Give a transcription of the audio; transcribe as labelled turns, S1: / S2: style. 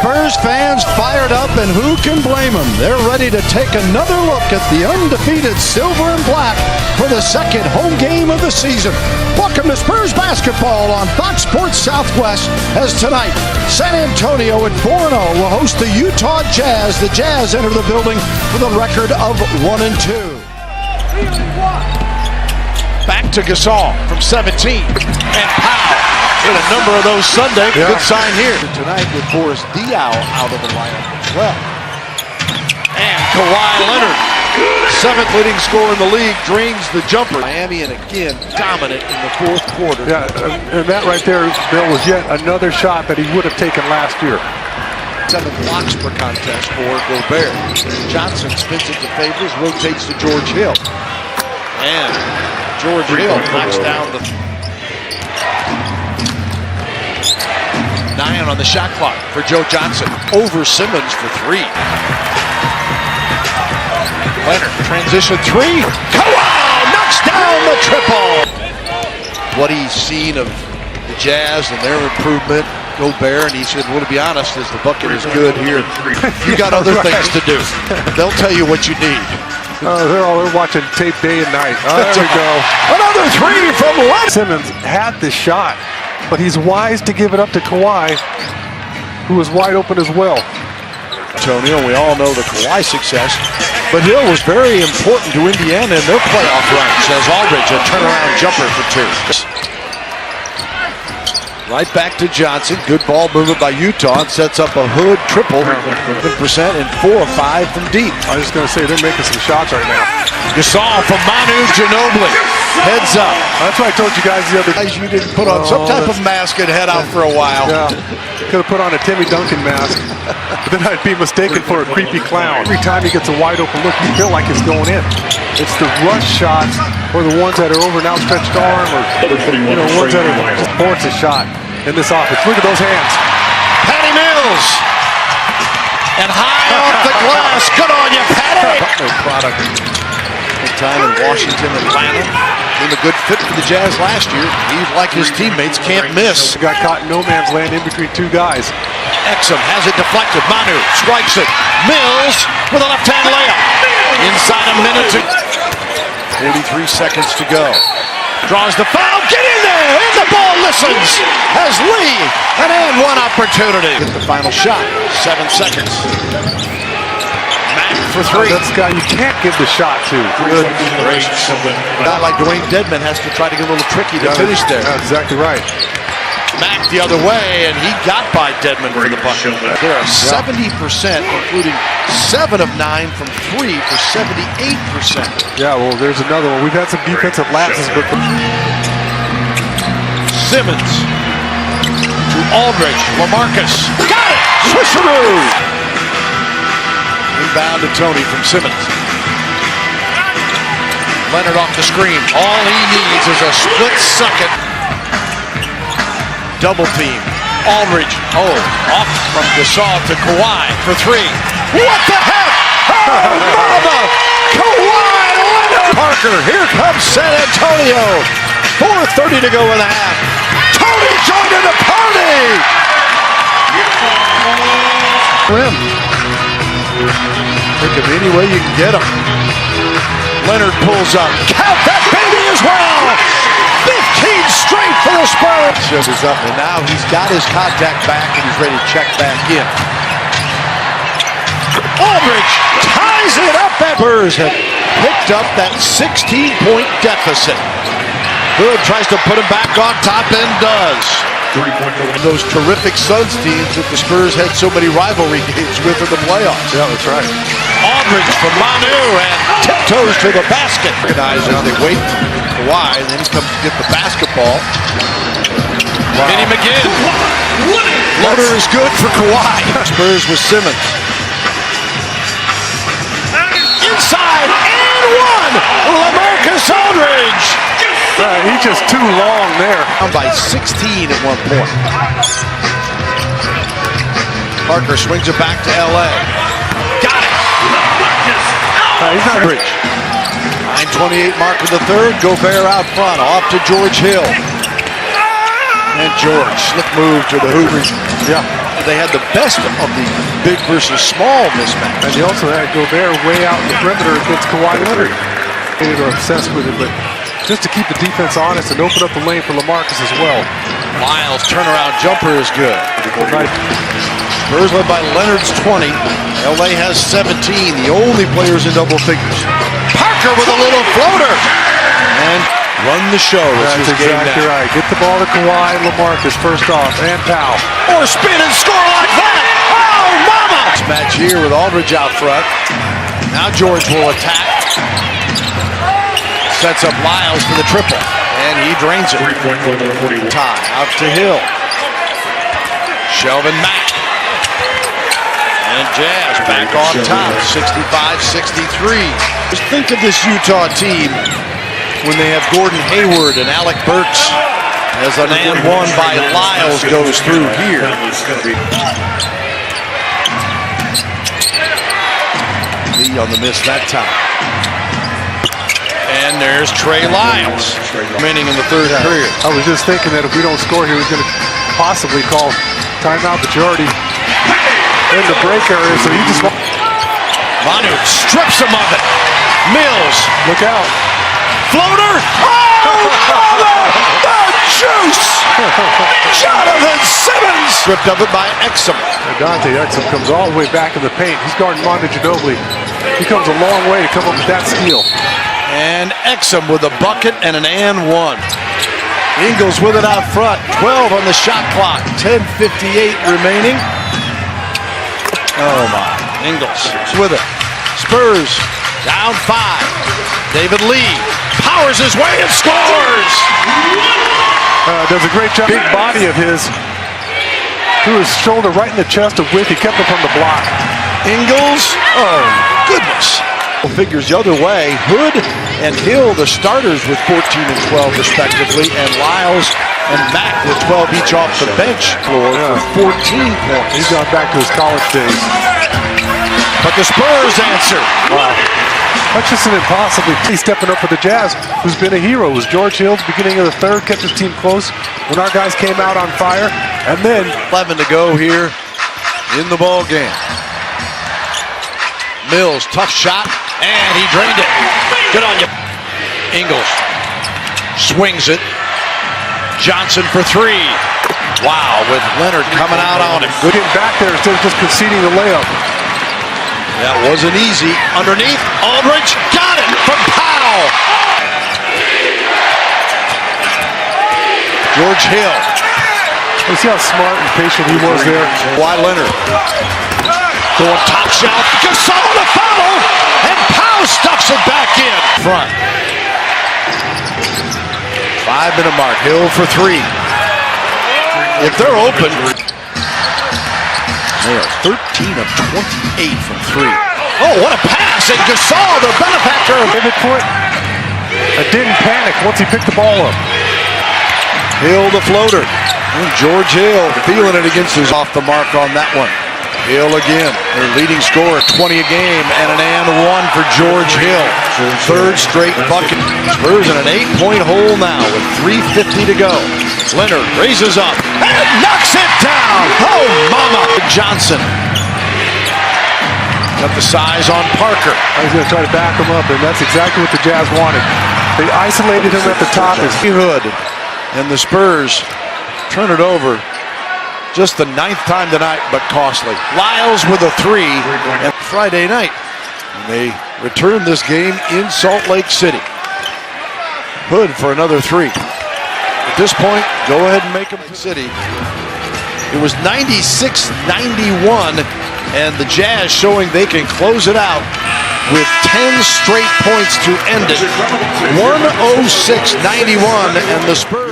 S1: Spurs fans fired up, and who can blame them? They're ready to take another look at the undefeated silver and black for the second home game of the season. Welcome to Spurs basketball on Fox Sports Southwest, as tonight San Antonio at 4-0 will host the Utah Jazz. The Jazz enter the building with a record of 1-2.
S2: Back to Gasol from 17, and Powell hit a number of those Sunday. Good sign here. Tonight with Boris Diaw out of the lineup as well. And Kawhi Leonard, seventh leading scorer in the league, drains the jumper. Miami, and again, dominant in the fourth quarter.
S3: Yeah, and that right there, Bill, was yet another shot that he would have taken last year.
S2: 7 blocks per contest for Gobert. Johnson spins it to Favors, rotates to George Hill. And George Hill knocks down the 9 on the shot clock for Joe Johnson. Over Simmons for 3. Leonard, transition 3. Kawhi knocks down the triple. What he's seen of the Jazz and their improvement, Gobert, and he said, well, to be honest, as the bucket is good here, you got other things to do. They'll tell you what you need.
S3: They're watching tape day and night. There we go.
S2: Another 3 from Leonard.
S3: Simmons had the shot, but he's wise to give it up to Kawhi, who was wide open as well.
S2: Antonio, we all know the Kawhi success, but Hill was very important to Indiana in their playoff runs as Aldridge, a turnaround jumper for 2. Right back to Johnson. Good ball movement by Utah. It sets up a Hood triple, 7% and 4 of 5 from deep.
S3: I was just going to say, they're making some shots right now.
S2: Gasol from Manu Ginobili. Heads up.
S3: That's what I told you guys the other day.
S2: You didn't put on some type of mask and head out for a while.
S3: Yeah, could have put on a Timmy Duncan mask, but then I'd be mistaken for a creepy clown. Every time he gets a wide open look, you feel like it's going in. It's the rush shots or the ones that are over an outstretched arm, or ones that are just force a shot in this offense. Look at those hands.
S2: Patty Mills. And high off the glass. Good on you, Patty. Butler product. Good time in Washington, Atlanta. Been a good fit for the Jazz last year. He, like his teammates, can't miss.
S3: Got caught in no man's land in between 2 guys.
S2: Exum has it deflected. Manu strikes it. Mills with a left-hand layup. Inside a minute. 43 seconds to go. Draws the foul. Get in there. And the ball listens as Lee an and 1 opportunity. Get the final shot. 7 seconds. Mack for 3.
S3: That's the guy you can't give the shot to.
S2: Good. Great. Not like Dwayne Dedman has to try to get a little tricky to finish there.
S3: That's exactly right.
S2: Mack the other way, and he got by Dedman for the bucket. There are 70%, including 7 of 9 from 3 for 78%.
S3: Yeah, well, there's another one. We've had some defensive lapses, but
S2: Simmons to Aldridge. LaMarcus got it. Switcheroo. Inbound to Tony from Simmons. Leonard off the screen. All he needs is a split second. Double team. Aldridge. Off from Gasol to Kawhi for 3. What the heck? Oh, mama! Kawhi Leonard! Parker, here comes San Antonio. 4:30 to go in the half. Tony joining the party! Rim. Think of any way you can get him. Leonard pulls up. Count that baby as well! 15 straight for the Spurs. Shoulders up, and now he's got his contact back, and he's ready to check back in. Aldridge ties it up. Spurs have picked up that 16-point deficit. Hood tries to put him back on top and does. Those terrific Suns teams that the Spurs had so many rivalry games with in the playoffs.
S3: yeah, that's right.
S2: Aldridge from Manu and tiptoes to the basket. Recognize as they wait for Kawhi, and then he comes to get the basketball. Wow. Kenny McGinn. Loader is good for Kawhi. Spurs with Simmons. Inside and 1. LaMarcus Aldridge.
S3: He's just too long there.
S2: Down by 16 at one point. Parker swings it back to L.A. Got it.
S3: He's not rich.
S2: 9:28 mark of the third. Gobert out front. Off to George Hill. And George, slick move to the hoop.
S3: Yeah.
S2: They had the best of the big versus small mismatch.
S3: And they also had Gobert way out in the perimeter against Kawhi Leonard. They were obsessed with it, but just to keep the defense honest and open up the lane for LaMarcus as well.
S2: Lyles' turnaround jumper is good. Spurs led by Leonard's 20. LA has 17, the only players in double figures. Parker with a little floater. And run the show.
S3: That's exactly right. Get the ball to Kawhi and LaMarcus first off, and Powell.
S2: Or spin and score like that. Oh, mama! Match here with Aldridge out front. Now George will attack. Sets up Lyles for the triple. And he drains it. Tie out to Hill. Shelvin Mack. And Jazz back on top. 65-63. Just think of this Utah team when they have Gordon Hayward and Alec Burks as an and one by Lyles goes through here. Lee on the miss that time. And there's Trey Lyles remaining in the third period.
S3: I was just thinking that if we don't score here, he's going to possibly call timeout, but you're already in the break area, so you just...
S2: Manu strips him of it. Mills.
S3: Look out.
S2: Floater. Oh, the juice. Jonathan Simmons. Stripped of it by Exum.
S3: Dante Exum comes all the way back in the paint. He's guarding Manu Ginobili. He comes a long way to come up with that steal.
S2: And Exum with a bucket and an and one. Ingles with it out front. 12 on the shot clock. 10:58 remaining. Oh my. Ingles with it. Spurs down 5. David Lee powers his way and scores.
S3: Does a great job. Big body of his. Threw his shoulder right in the chest of Wick. He kept him from the block.
S2: Ingles. Oh goodness. Figures the other way. Hood and Hill, the starters, with 14 and 12 respectively, and Lyles and Mack with 12 each off the bench floor for 14 points.
S3: He's gone back to his college days.
S2: But the Spurs answer.
S3: Wow. That's just an impossibly stepping up for the Jazz, who's been a hero. It was George Hill at the beginning of the third, kept his team close when our guys came out on fire, and then
S2: 11 to go here in the ball game. Mills, tough shot, and he drained it. Good on you. Ingles swings it. Johnson for 3. Wow, with Leonard coming out on him.
S3: Good getting back there instead of just conceding the layup.
S2: That wasn't easy. Underneath, Aldridge got it from Powell. George Hill.
S3: You see how smart and patient he was there?
S2: Kawhi Leonard. Going top shelf. Gasol to foul. And Powell stuffs it back in. Front. 5-minute mark. Hill for 3. If they're open, they are 13 of 28 from 3. Oh, what a pass. And Gasol, the benefactor.
S3: Pivot foot. And didn't panic once he picked the ball up.
S2: Hill the floater. And George Hill feeling it against his off the mark on that one. Hill again, their leading scorer, 20 a game, and an and one for George Hill. Third straight bucket. Spurs in an 8-point hole now with 3:50 to go. Leonard raises up and knocks it down. Oh, mama. Johnson. Got the size on Parker.
S3: He's going to try to back him up, and that's exactly what the Jazz wanted. They isolated him at the top.
S2: Hood and the Spurs turn it over. Just the 9th time tonight, but costly. Lyles with a 3 and Friday night. And they return this game in Salt Lake City. Hood for another 3. At this point, go ahead and make them City. It was 96-91, and the Jazz showing they can close it out with 10 straight points to end it. 106-91, and the Spurs.